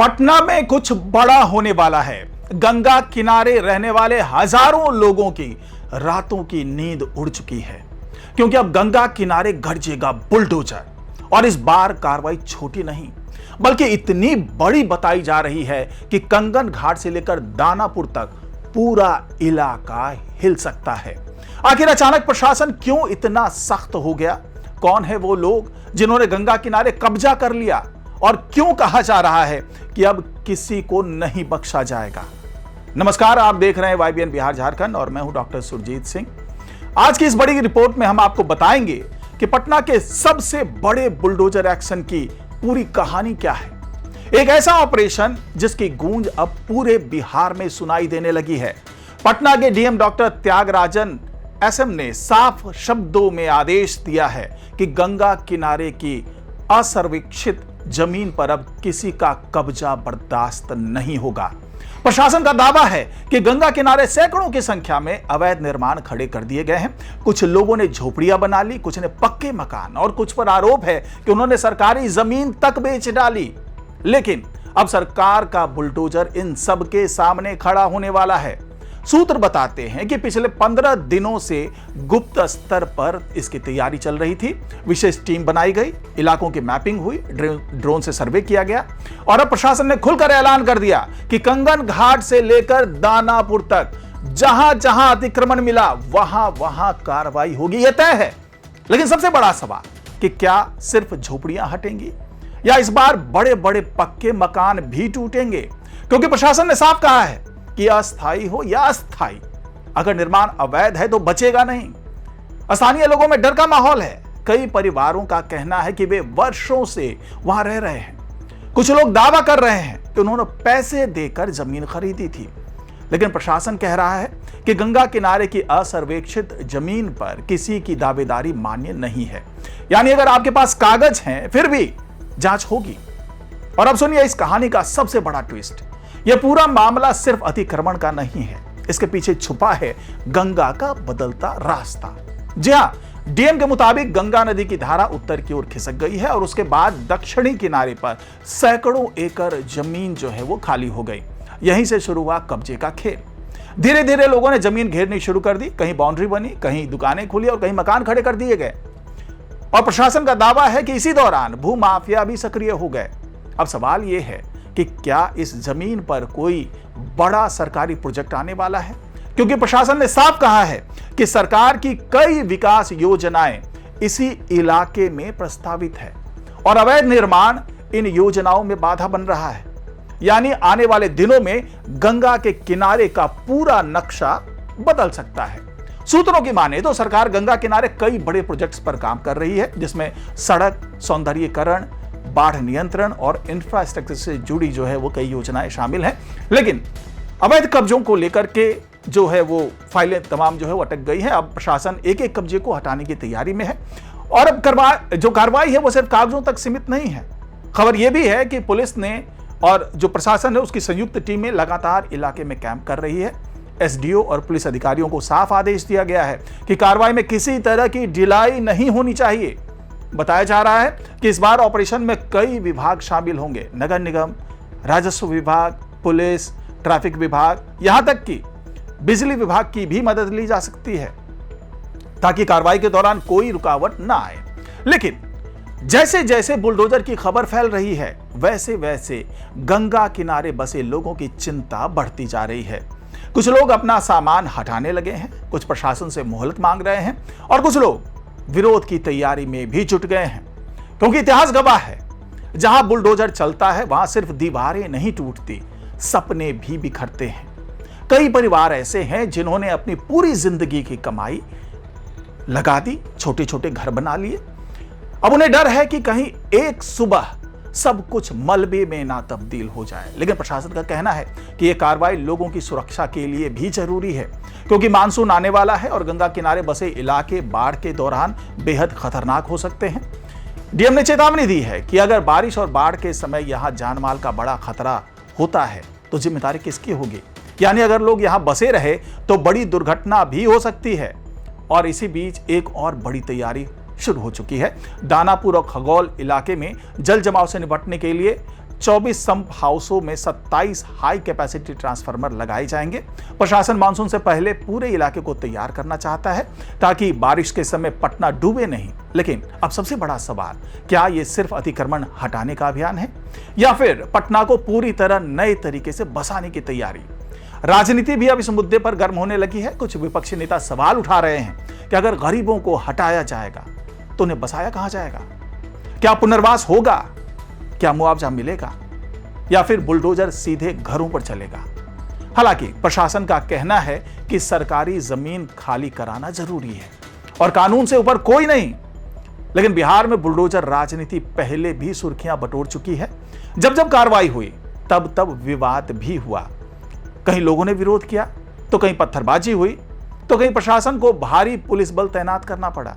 पटना में कुछ बड़ा होने वाला है। गंगा किनारे रहने वाले हजारों लोगों की रातों की नींद उड़ चुकी है, क्योंकि अब गंगा किनारे गरजेगा बुलडोजर। और इस बार कार्रवाई छोटी नहीं, बल्कि इतनी बड़ी बताई जा रही है कि कंगन घाट से लेकर दानापुर तक पूरा इलाका हिल सकता है। आखिर अचानक प्रशासन क्यों इतना सख्त हो गया? कौन है वो लोग जिन्होंने गंगा किनारे कब्जा कर लिया? और क्यों कहा जा रहा है कि अब किसी को नहीं बख्शा जाएगा? नमस्कार, आप देख रहे हैं YBN बिहार झारखंड और मैं हूं डॉक्टर सुरजीत सिंह। आज की इस बड़ी रिपोर्ट में हम आपको बताएंगे कि पटना के सबसे बड़े बुलडोजर एक्शन की पूरी कहानी क्या है। एक ऐसा ऑपरेशन जिसकी गूंज अब पूरे बिहार में सुनाई देने लगी है। पटना के डीएम डॉक्टर त्यागराजन SM ने साफ शब्दों में आदेश दिया है कि गंगा किनारे की असर्वेक्षित जमीन पर अब किसी का कब्जा बर्दाश्त नहीं होगा। प्रशासन का दावा है कि गंगा किनारे सैकड़ों की संख्या में अवैध निर्माण खड़े कर दिए गए हैं। कुछ लोगों ने झोपड़ियां बना ली, कुछ ने पक्के मकान, और कुछ पर आरोप है कि उन्होंने सरकारी जमीन तक बेच डाली। लेकिन अब सरकार का बुलडोजर इन सब के सामने खड़ा होने वाला है। सूत्र बताते हैं कि पिछले 15 दिनों से गुप्त स्तर पर इसकी तैयारी चल रही थी। विशेष टीम बनाई गई, इलाकों की मैपिंग हुई, ड्रोन से सर्वे किया गया और अब प्रशासन ने खुलकर ऐलान कर दिया कि कंगन घाट से लेकर दानापुर तक जहां जहां अतिक्रमण मिला वहां वहां कार्रवाई होगी। यह तय है। लेकिन सबसे बड़ा सवाल कि क्या सिर्फ झोपड़ियां हटेंगी या इस बार बड़े बड़े पक्के मकान भी टूटेंगे? क्योंकि प्रशासन ने साफ कहा है कि अस्थायी हो या अस्थायी, अगर निर्माण अवैध है तो बचेगा नहीं। स्थानीय लोगों में डर का माहौल है। कई परिवारों का कहना है कि वे वर्षों से वहां रह रहे हैं। कुछ लोग दावा कर रहे हैं कि उन्होंने पैसे देकर जमीन खरीदी थी। लेकिन प्रशासन कह रहा है कि गंगा किनारे की असर्वेक्षित जमीन पर किसी की दावेदारी मान्य नहीं है। यानी अगर आपके पास कागज हैं फिर भी जांच होगी। और अब सुनिए इस कहानी का सबसे बड़ा ट्विस्ट। यह पूरा मामला सिर्फ अतिक्रमण का नहीं है, इसके पीछे छुपा है गंगा का बदलता रास्ता। जी हां, डीएम के मुताबिक गंगा नदी की धारा उत्तर की ओर खिसक गई है और उसके बाद दक्षिणी किनारे पर सैकड़ों एकड़ जमीन जो है वो खाली हो गई। यहीं से शुरू हुआ कब्जे का खेल। धीरे धीरे लोगों ने जमीन घेरनी शुरू कर दी। कहीं बाउंड्री बनी, कहीं दुकानें खुली और कहीं मकान खड़े कर दिए गए। और प्रशासन का दावा है कि इसी दौरान भूमाफिया भी सक्रिय हो गए। अब सवाल यह है कि क्या इस जमीन पर कोई बड़ा सरकारी प्रोजेक्ट आने वाला है? क्योंकि प्रशासन ने साफ कहा है कि सरकार की कई विकास योजनाएं इसी इलाके में प्रस्तावित है और अवैध निर्माण इन योजनाओं में बाधा बन रहा है। यानी आने वाले दिनों में गंगा के किनारे का पूरा नक्शा बदल सकता है। सूत्रों की माने तो सरकार गंगा किनारे कई बड़े प्रोजेक्ट्स पर काम कर रही है, जिसमें सड़क, सौंदर्यीकरण, बाढ़ नियंत्रण और इंफ्रास्ट्रक्चर से जुड़ी जो है वो कई योजनाएं शामिल हैं। लेकिन अवैध कब्जों को लेकर के जो है वो फाइलें तमाम जो है वो अटक गई है। अब प्रशासन एक एक कब्जे को हटाने की तैयारी में है और अब जो कार्रवाई है वो सिर्फ कागजों तक सीमित नहीं है। खबर यह भी है कि पुलिस ने और जो प्रशासन है उसकी संयुक्त टीमें लगातार इलाके में कैंप कर रही है। SDO और पुलिस अधिकारियों को साफ आदेश दिया गया है कि कार्रवाई में किसी तरह की ढिलाई नहीं होनी चाहिए। बताया जा रहा है कि इस बार ऑपरेशन में कई विभाग शामिल होंगे। नगर निगम, राजस्व विभाग, पुलिस, ट्रैफिक विभाग, यहां तक कि बिजली विभाग की भी मदद ली जा सकती है ताकि कार्रवाई के दौरान कोई रुकावट ना आए। लेकिन जैसे जैसे बुलडोजर की खबर फैल रही है वैसे वैसे गंगा किनारे बसे लोगों की चिंता बढ़ती जा रही है। कुछ लोग अपना सामान हटाने लगे हैं, कुछ प्रशासन से मोहलत मांग रहे हैं और कुछ लोग विरोध की तैयारी में भी जुट गए हैं। क्योंकि इतिहास गवाह है, जहां बुलडोजर चलता है वहां सिर्फ दीवारें नहीं टूटती, सपने भी बिखरते हैं। कई परिवार ऐसे हैं जिन्होंने अपनी पूरी जिंदगी की कमाई लगा दी, छोटे छोटे घर बना लिए। अब उन्हें डर है कि कहीं एक सुबह सब कुछ मलबे में ना तब्दील हो जाए। लेकिन प्रशासन का कहना है कि यह कार्रवाई लोगों की सुरक्षा के लिए भी जरूरी है, क्योंकि मानसून आने वाला है और गंगा किनारे बसे इलाके बाढ़ के दौरान बेहद खतरनाक हो सकते हैं। डीएम ने चेतावनी दी है कि अगर बारिश और बाढ़ के समय यहां जानमाल का बड़ा खतरा होता है तो जिम्मेदारी किसकी होगी? यानी अगर लोग यहां बसे रहे तो बड़ी दुर्घटना भी हो सकती है। और इसी बीच एक और बड़ी तैयारी शुरू हो चुकी है। दानापुर और खगौल इलाके में जल जमाव से निपटने के लिए 24 संप हाउसों में 27 हाई कैपेसिटी ट्रांसफार्मर लगाए जाएंगे। प्रशासन मानसून से पहले पूरे इलाके को तैयार करना चाहता है ताकि बारिश के समय पटना डूबे नहीं। लेकिन अब सबसे बड़ा सवाल, क्या यह सिर्फ अतिक्रमण हटाने का अभियान है या फिर पटना को पूरी तरह नए तरीके से बसाने की तैयारी? राजनीति भी अब इस मुद्दे पर गर्म होने लगी है। कुछ विपक्षी नेता सवाल उठा रहे हैं कि अगर गरीबों को हटाया जाएगा तो उन्हें बसाया कहां जाएगा? क्या पुनर्वास होगा? क्या मुआवजा मिलेगा या फिर बुलडोजर सीधे घरों पर चलेगा? हालांकि प्रशासन का कहना है कि सरकारी जमीन खाली कराना जरूरी है और कानून से ऊपर कोई नहीं। लेकिन बिहार में बुलडोजर राजनीति पहले भी सुर्खियां बटोर चुकी है। जब जब कार्रवाई हुई तब तब विवाद भी हुआ। कहीं लोगों ने विरोध किया तो कहीं पत्थरबाजी हुई तो कहीं प्रशासन को भारी पुलिस बल तैनात करना पड़ा।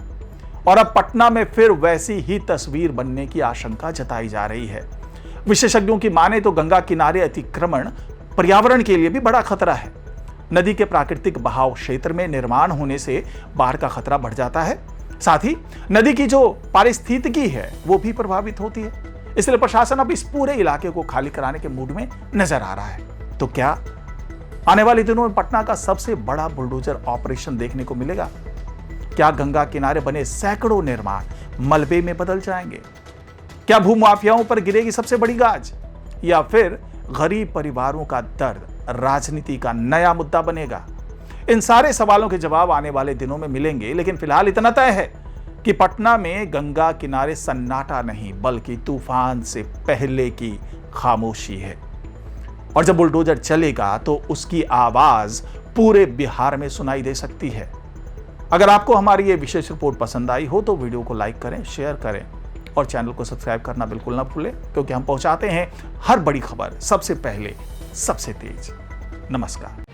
और अब पटना में फिर वैसी ही तस्वीर बनने की आशंका जताई जा रही है। विशेषज्ञों की माने तो गंगा किनारे अतिक्रमण पर्यावरण के लिए भी बड़ा खतरा है। नदी के प्राकृतिक बहाव क्षेत्र में निर्माण होने से बाढ़ का खतरा बढ़ जाता है। साथ ही नदी की जो पारिस्थितिकी है वो भी प्रभावित होती है। इसलिए प्रशासन अब इस पूरे इलाके को खाली कराने के मूड में नजर आ रहा है। तो क्या आने वाले दिनों में पटना का सबसे बड़ा बुलडोजर ऑपरेशन देखने को मिलेगा? क्या गंगा किनारे बने सैकड़ों निर्माण मलबे में बदल जाएंगे? क्या भूमाफियाओं पर गिरेगी सबसे बड़ी गाज या फिर गरीब परिवारों का दर्द राजनीति का नया मुद्दा बनेगा? इन सारे सवालों के जवाब आने वाले दिनों में मिलेंगे। लेकिन फिलहाल इतना तय है कि पटना में गंगा किनारे सन्नाटा नहीं बल्कि तूफान से पहले की खामोशी है। और जब बुलडोजर चलेगा तो उसकी आवाज पूरे बिहार में सुनाई दे सकती है। अगर आपको हमारी ये विशेष रिपोर्ट पसंद आई हो तो वीडियो को लाइक करें, शेयर करें और चैनल को सब्सक्राइब करना बिल्कुल ना भूलें, क्योंकि हम पहुंचाते हैं हर बड़ी खबर सबसे पहले, सबसे तेज। नमस्कार।